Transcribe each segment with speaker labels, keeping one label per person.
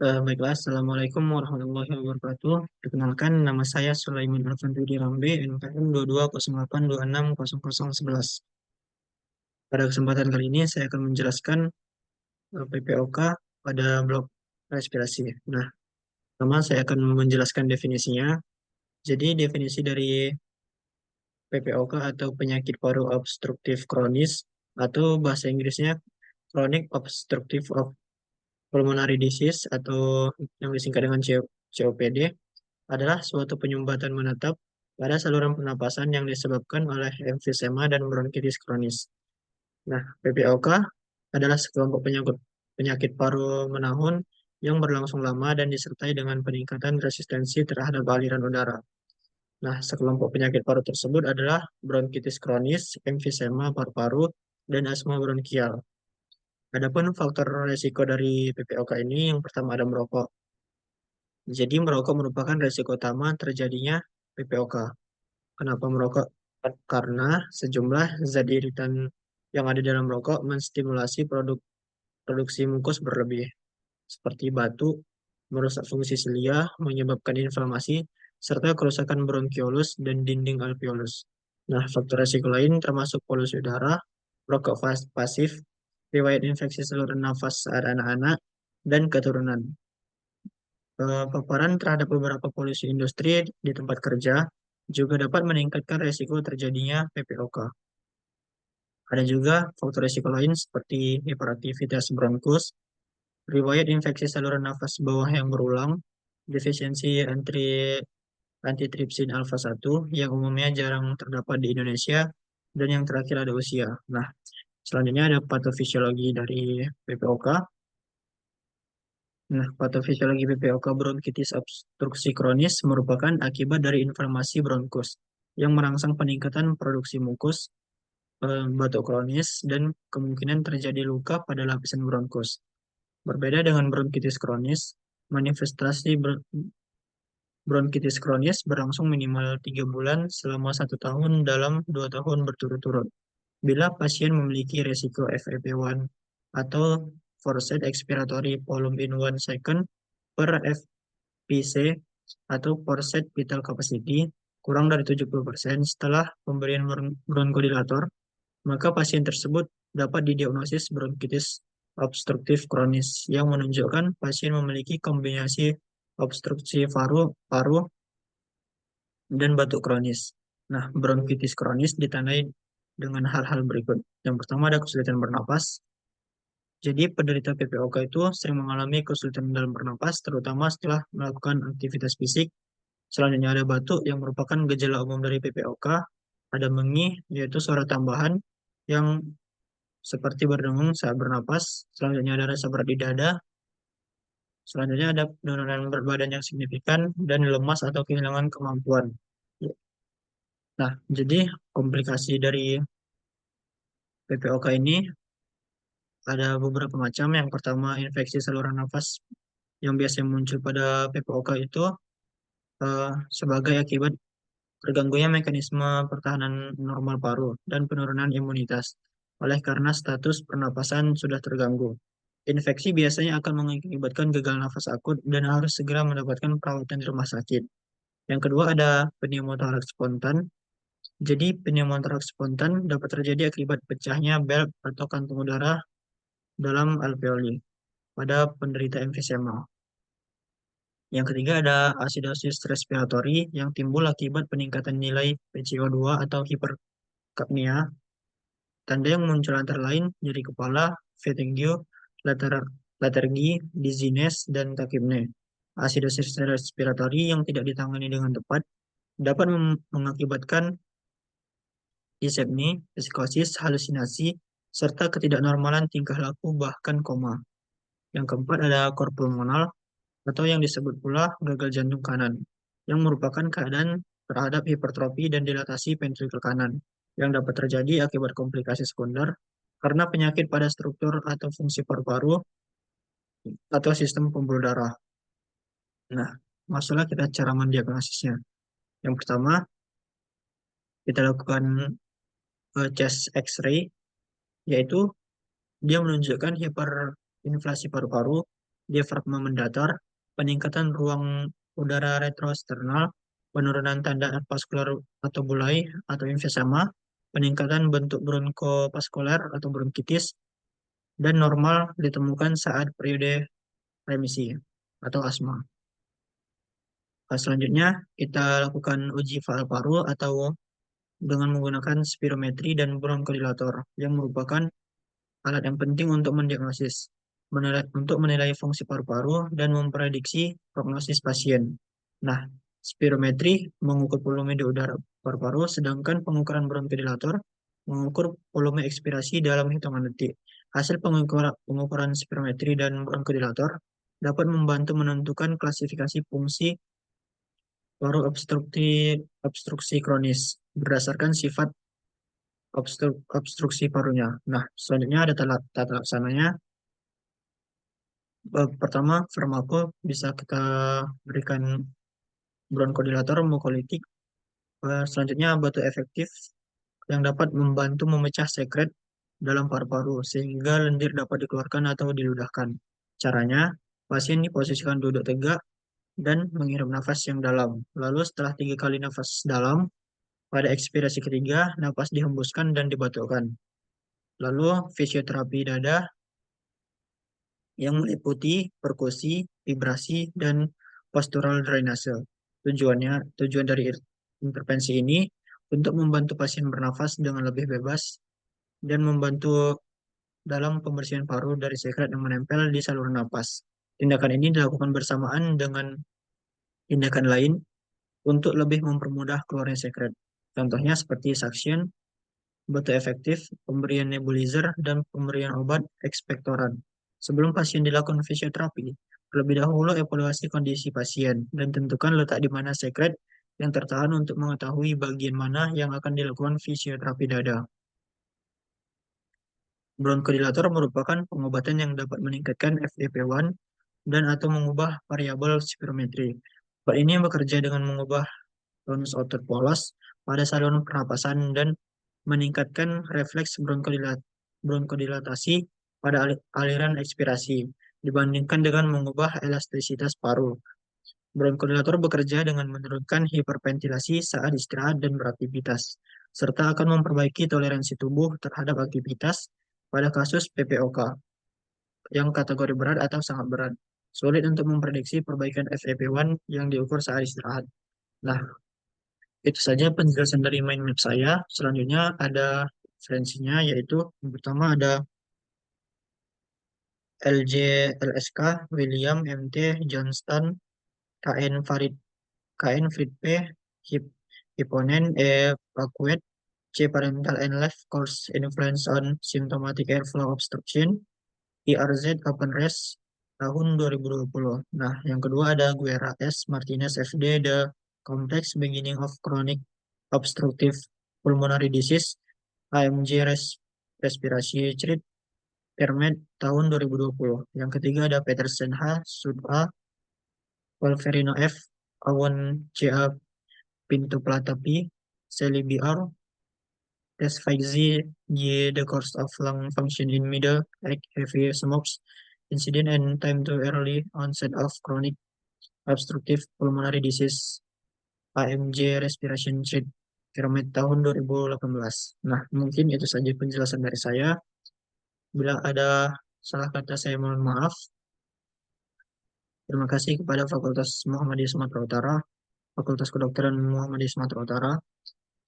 Speaker 1: Baiklah, Assalamualaikum warahmatullahi wabarakatuh. Perkenalkan, nama saya Sulaiman Alfandudi Rambe, NPM 2208260011. Pada kesempatan kali ini, saya akan menjelaskan PPOK pada blok respirasi. Nah, pertama saya akan menjelaskan definisinya. Jadi, definisi dari PPOK atau penyakit paru obstruktif kronis, atau bahasa Inggrisnya Chronic Obstructive of Pulmonary Disease, atau yang disingkat dengan COPD, adalah suatu penyumbatan menetap pada saluran pernapasan yang disebabkan oleh emfisema dan bronkitis kronis. Nah, PPOK adalah sekelompok penyakit, penyakit paru menahun yang berlangsung lama dan disertai dengan peningkatan resistensi terhadap aliran udara. Nah, sekelompok penyakit paru tersebut adalah bronkitis kronis, emfisema paru-paru, dan asma bronkial. Adapun faktor resiko dari PPOK ini, yang pertama ada merokok. Jadi merokok merupakan resiko utama terjadinya PPOK. Kenapa merokok? Karena sejumlah zat iritan yang ada dalam rokok menstimulasi produksi mukus berlebih, seperti batu, merusak fungsi silia, menyebabkan inflamasi, serta kerusakan bronkiolus dan dinding alveolus. Nah, faktor resiko lain termasuk polusi udara, rokok pasif, riwayat infeksi saluran nafas saat anak-anak, dan keturunan. Paparan terhadap beberapa polusi industri di tempat kerja juga dapat meningkatkan resiko terjadinya PPOK. Ada juga faktor risiko lain seperti hiperaktivitas bronkus, riwayat infeksi saluran nafas bawah yang berulang, defisiensi antitripsin alfa 1 yang umumnya jarang terdapat di Indonesia, dan yang terakhir ada usia. Nah, selanjutnya ada patofisiologi dari PPOK. Nah, patofisiologi PPOK bronkitis obstruksi kronis merupakan akibat dari inflamasi bronkus yang merangsang peningkatan produksi mukus, batuk kronis, dan kemungkinan terjadi luka pada lapisan bronkus. Berbeda dengan bronkitis kronis, manifestasi bronkitis kronis berlangsung minimal 3 bulan selama 1 tahun dalam 2 tahun berturut-turut. Bila pasien memiliki resiko FEV1 atau Forced Expiratory Volume in 1 second per FPC atau Forced Vital Capacity kurang dari 70% setelah pemberian bronkodilator, maka pasien tersebut dapat didiagnosis bronkitis obstruktif kronis yang menunjukkan pasien memiliki kombinasi obstruksi paru dan batuk kronis. Nah, bronkitis kronis ditandai dengan hal-hal berikut. Yang pertama ada kesulitan bernapas. Jadi penderita PPOK itu sering mengalami kesulitan dalam bernapas, terutama setelah melakukan aktivitas fisik. Selanjutnya ada batuk yang merupakan gejala umum dari PPOK. Ada mengih, yaitu suara tambahan yang seperti berdengung saat bernapas. Selanjutnya ada rasa berat di dada. Selanjutnya ada penurunan berat badan yang signifikan dan lemas atau kehilangan kemampuan. Nah, jadi komplikasi dari PPOK ini ada beberapa macam. Yang pertama, infeksi saluran nafas yang biasanya muncul pada PPOK itu sebagai akibat terganggunya mekanisme pertahanan normal paru dan penurunan imunitas. Oleh karena status pernapasan sudah terganggu. Infeksi biasanya akan mengakibatkan gagal nafas akut dan harus segera mendapatkan perawatan di rumah sakit. Yang kedua ada pneumotoraks spontan. Jadi pneumotoraks spontan dapat terjadi akibat pecahnya valve atau kantung udara dalam alveoli pada penderita emfisema. Yang ketiga ada asidosis respiratori yang timbul akibat peningkatan nilai PCO2 atau hiperkapnia. Tanda yang muncul antara lain nyeri kepala, vertigo, letargi, dizziness, dan takipne. Asidosis respiratori yang tidak ditangani dengan tepat dapat mengakibatkan disepni, psikosis, halusinasi, serta ketidaknormalan tingkah laku bahkan koma. Yang keempat ada kor pulmonal atau yang disebut pula gagal jantung kanan, yang merupakan keadaan terhadap hipertrofi dan dilatasi ventrikel kanan, yang dapat terjadi akibat komplikasi sekunder karena penyakit pada struktur atau fungsi paru-paru atau sistem pembuluh darah. Nah, masalah kita cara mendiagnosisnya. Yang pertama, kita lakukan chest X-ray, yaitu dia menunjukkan hiperinflasi paru-paru diafragma mendatar, peningkatan ruang udara retroesternal, penurunan tanda vaskular atau bulai atau emfisema, peningkatan bentuk bronkopaskuler atau bronkitis, dan normal ditemukan saat periode remisi atau asma. Selanjutnya, kita lakukan uji faal paru atau dengan menggunakan spirometri dan bronkodilator yang merupakan alat yang penting untuk mendiagnosis, untuk menilai fungsi paru-paru dan memprediksi prognosis pasien. Nah, spirometri mengukur volume di udara paru-paru, sedangkan pengukuran bronkodilator mengukur volume ekspirasi dalam hitungan detik. Hasil pengukuran spirometri dan bronkodilator dapat membantu menentukan klasifikasi fungsi paru obstruksi kronis berdasarkan sifat obstruksi parunya. Nah, selanjutnya ada tata laksananya. Pertama, farmako bisa kita berikan bronkodilator mukolitik. Selanjutnya, batu efektif yang dapat membantu memecah sekret dalam paru-paru sehingga lendir dapat dikeluarkan atau diludahkan. Caranya, pasien diposisikan duduk tegak dan menghirup nafas yang dalam. Lalu setelah 3 kali nafas dalam, pada ekspirasi ketiga, nafas dihembuskan dan dibatukkan. Lalu fisioterapi dada yang meliputi perkusi, vibrasi, dan postural drainase. Tujuan dari intervensi ini untuk membantu pasien bernafas dengan lebih bebas dan membantu dalam pembersihan paru dari sekret yang menempel di saluran napas. Tindakan ini dilakukan bersamaan dengan tindakan lain untuk lebih mempermudah keluarnya sekret. Contohnya seperti suction, batu efektif, pemberian nebulizer, dan pemberian obat ekspektoran. Sebelum pasien dilakukan fisioterapi, terlebih dahulu evaluasi kondisi pasien dan tentukan letak di mana sekret yang tertahan untuk mengetahui bagian mana yang akan dilakukan fisioterapi dada. Bronkodilator merupakan pengobatan yang dapat meningkatkan FEV1 dan atau mengubah variabel spirometri. Obat ini bekerja dengan mengubah tonus otot polos pada saluran pernapasan dan meningkatkan refleks bronkodilatasi pada aliran ekspirasi dibandingkan dengan mengubah elastisitas paru. Bronkodilator bekerja dengan menurunkan hiperventilasi saat istirahat dan beraktivitas, serta akan memperbaiki toleransi tubuh terhadap aktivitas pada kasus PPOK yang kategori berat atau sangat berat. Sulit untuk memprediksi perbaikan FEV1 yang diukur saat istirahat. Nah, itu saja penjelasan dari mind map saya. Selanjutnya ada referensinya, yaitu yang pertama ada LJ LSK, William MT, Johnston, KN Farid, KN Fritpe, Hip, Hipponen, Pakuet, C. Parental and Life Course Influence on Symptomatic Airflow Obstruction, IRZ Open Race tahun 2020. Nah, yang kedua ada Guerra S. Martinez FD, The Complex Beginning of Chronic Obstructive Pulmonary Disease, AMG Respirasi Cerit, Permed tahun 2020. Yang ketiga ada Peterson H. Sud A. Wolverino F. Awon CA Pintu Plata P. Sally BR. Tesfaye G. The course of lung function in middle, like heavy smokes, incident and time to early onset of chronic obstructive pulmonary disease, AMJ respiration rate, Pyramid tahun 2018. Nah, mungkin itu saja penjelasan dari saya. Bila ada salah kata saya mohon maaf. Terima kasih kepada Fakultas Muhammadiyah Sumatera Utara, Fakultas Kedokteran Muhammadiyah Sumatera Utara.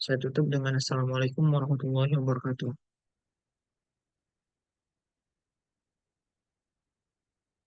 Speaker 1: Saya tutup dengan Assalamualaikum warahmatullahi wabarakatuh.